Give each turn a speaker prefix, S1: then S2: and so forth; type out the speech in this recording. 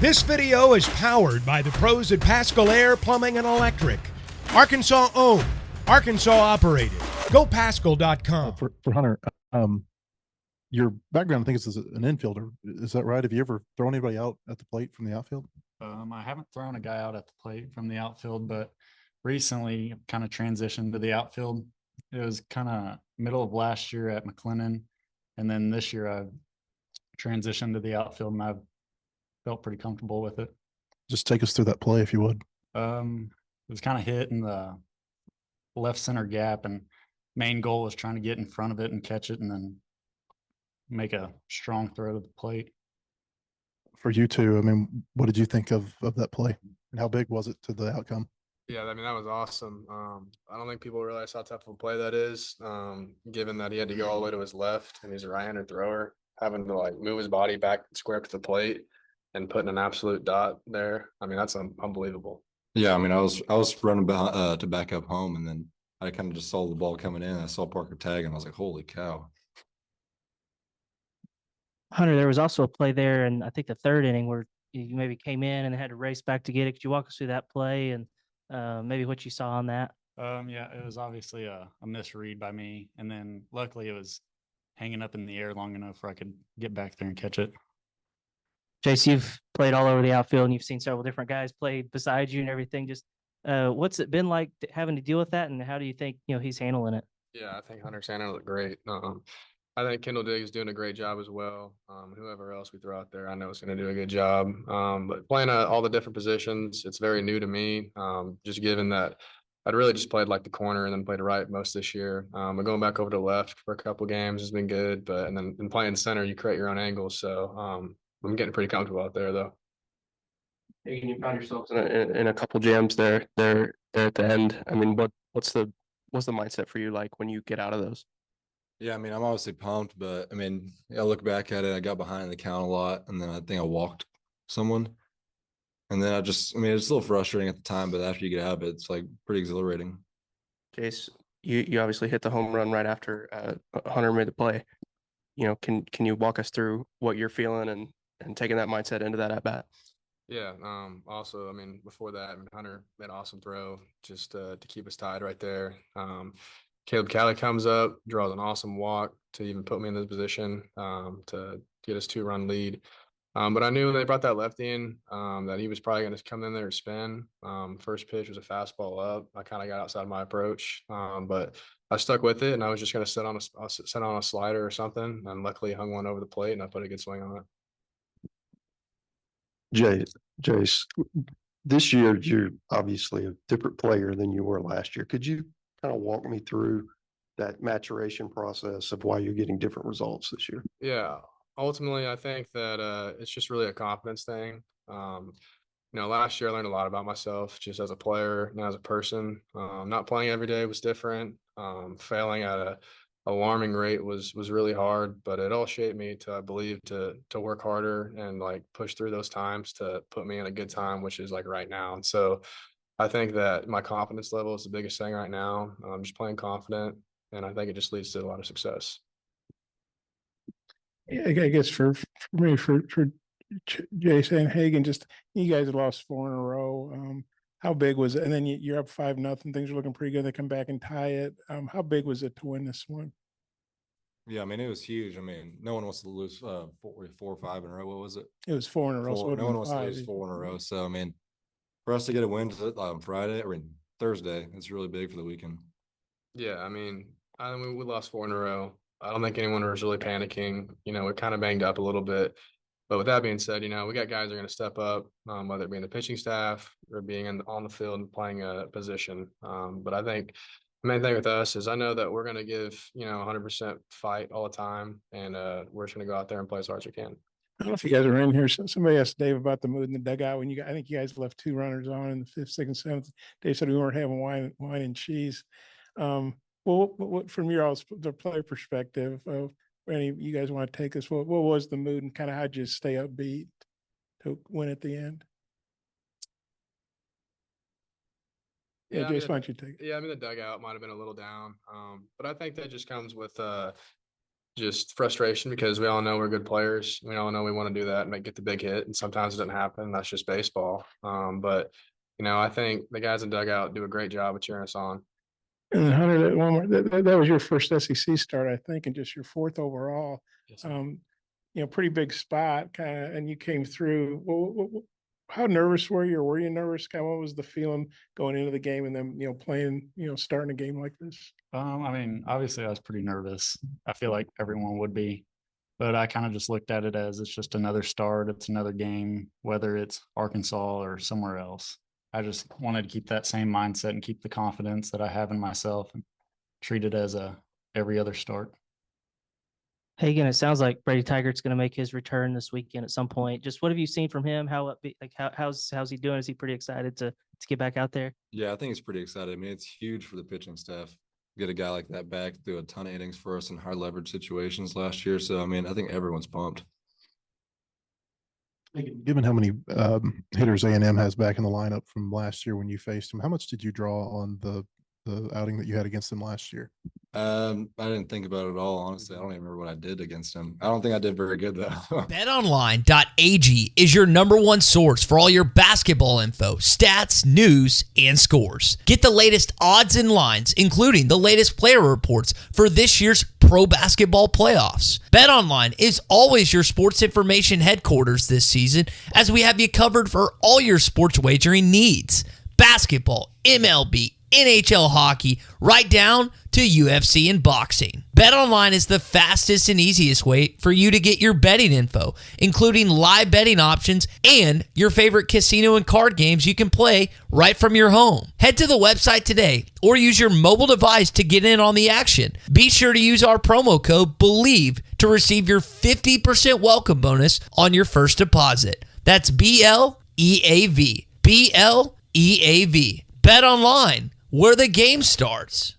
S1: This video is powered by the pros at Pascal Air Plumbing and Electric. Arkansas owned, Arkansas operated. GoPascal.com.
S2: For Hunter, your background, I think, is as an infielder. Is that right? Have you ever thrown anybody out at the plate from the outfield?
S3: I haven't thrown a guy out at the plate from the outfield, but recently kind of transitioned to the outfield. It was kind of middle of last year at McLennan, and then this year I've transitioned to the outfield, and I've felt pretty comfortable with it.
S2: Just take us through that play, if you would.
S3: It was kind of hit in the left center gap, and main goal was trying to get in front of it and catch it, and then make a strong throw to the plate.
S2: For you two, I mean, what did you think of that play, and how big was it to the outcome?
S4: Yeah, I mean, that was awesome. I don't think people realize how tough of a play that is, given that he had to go all the way to his left and he's a right-handed thrower, having to like move his body back square up to the plate and putting an absolute dot there. I mean, that's unbelievable.
S5: Yeah, I mean, I was running to back up home, and then I kind of just saw the ball coming in. I saw Parker tag, and I was like, "Holy cow!"
S6: Hunter, there was also a play there, and I think the third inning where you maybe came in and had to race back to get it. Could you walk us through that play and maybe what you saw on that?
S3: Yeah, it was obviously a misread by me, and then luckily it was hanging up in the air long enough where I could get back there and catch it.
S6: Jace, you've played all over the outfield, and you've seen several different guys play beside you and everything. Just what's it been like having to deal with that, and how do you think he's handling it?
S4: Yeah, I think Hunter's handled it great. I think Kendall Diggs is doing a great job as well. Whoever else we throw out there, I know is going to do a good job. But playing all the different positions, it's very new to me. Just given that I'd really just played like the corner and then played right most this year. But going back over to left for a couple games has been good. But and then playing center, you create your own angles. So I'm getting pretty comfortable out there though.
S7: Hagen, you found yourselves in a couple jams there at the end. I mean, what's the mindset for you like when you get out of those?
S5: Yeah, I mean, I'm obviously pumped, but I mean, I look back at it. I got behind the count a lot, and then I think I walked someone, and then it's a little frustrating at the time, but after you get out of it, it's like pretty exhilarating.
S7: Jace, you obviously hit the home run right after Hunter made the play. Can you walk us through what you're feeling and taking that mindset into that at bat?
S4: Yeah. Also, I mean, before that, Hunter made an awesome throw just to keep us tied right there. Caleb Calley comes up, draws an awesome walk to even put me in this position to get us 2-run lead. But I knew when they brought that lefty in that he was probably going to come in there and spin. First pitch was a fastball up. I kind of got outside my approach, but I stuck with it, and I was just going to sit on a slider or something, and luckily hung one over the plate, and I put a good swing on it.
S8: Jace, this year you're obviously a different player than you were last year. Could you kind of walk me through that maturation process of why you're getting different results this year?
S4: Yeah, ultimately, I think that it's just really a confidence thing. Last year I learned a lot about myself just as a player and as a person. Not playing every day was different. Failing at a alarming rate was really hard, but it all shaped me to, I believe, to work harder and like push through those times to put me in a good time, which is like right now. And so I think that my confidence level is the biggest thing right now. I'm just playing confident, and I think it just leads to a lot of success.
S9: Yeah, I guess for me, for Jace and Hagen, just you guys had lost 4 in a row. How big was it? And then you're up 5-0. Things are looking pretty good. They come back and tie it. How big was it to win this one?
S5: Yeah, I mean, it was huge. I mean, no one wants to lose 4 or 5 in a row. What was it?
S9: It was 4 in a row.
S5: So no one wants to lose 4 in a row. So I mean, for us to get a win on Thursday, it's really big for the weekend.
S4: Yeah, I mean, we lost 4 in a row. I don't think anyone was really panicking. We're kind of banged up a little bit. But with that being said, we got guys that are going to step up, whether it be in the pitching staff or being on the field and playing a position. But I think the main thing with us is I know that we're going to give, 100% fight all the time. And we're just going to go out there and play as hard as we can.
S9: I don't know if you guys are in here. Somebody asked Dave about the mood in the dugout when I think you guys left 2 runners on in the 5th, 6th, and 7th. Dave said we weren't having wine and cheese. Well, what from the player perspective, any of you guys want to take us? What was the mood and kind of how'd you stay upbeat to win at the end? Yeah, Jace, why don't you take it?
S4: Yeah, I mean, the dugout might have been a little down, but I think that just comes with just frustration because we all know we're good players. We all know we want to do that and get the big hit, and sometimes it doesn't happen. That's just baseball. But I think the guys in dugout do a great job of cheering us on.
S9: And Hunter, that one more, that was your first SEC start, I think, and just your fourth overall.
S3: Yes, sir.
S9: Pretty big spot, kind of, and you came through. How nervous were you, or were you nervous? Kind of, what was the feeling going into the game, and then playing, starting a game like this?
S3: I mean, obviously I was pretty nervous. I feel like everyone would be, but I kind of just looked at it as it's just another start. It's another game, whether it's Arkansas or somewhere else. I just wanted to keep that same mindset and keep the confidence that I have in myself and treat it as every other start.
S6: Hagen, it sounds like Brady Tyggart's going to make his return this weekend at some point. Just what have you seen from him? How's he doing? Is he pretty excited to get back out there?
S5: Yeah, I think he's pretty excited. I mean, it's huge for the pitching staff. Get a guy like that back, do a ton of innings for us in high leverage situations last year. So, I mean, I think everyone's pumped.
S2: Given how many hitters A&M has back in the lineup from last year when you faced them, how much did you draw on the outing that you had against them last year?
S5: I didn't think about it at all. Honestly, I don't even remember what I did against him. I don't think I did very good though.
S10: BetOnline.ag is your #1 source for all your basketball info, stats, news, and scores. Get the latest odds and lines, including the latest player reports for this year's pro basketball playoffs. BetOnline is always your sports information headquarters this season, as we have you covered for all your sports wagering needs. Basketball, MLB, NHL hockey, right down to UFC and boxing. BetOnline is the fastest and easiest way for you to get your betting info, including live betting options and your favorite casino and card games you can play right from your home. Head to the website today or use your mobile device to get in on the action. Be sure to use our promo code BELIEVE to receive your 50% welcome bonus on your first deposit. That's BLEAV. BLEAV. Bet online, where the game starts.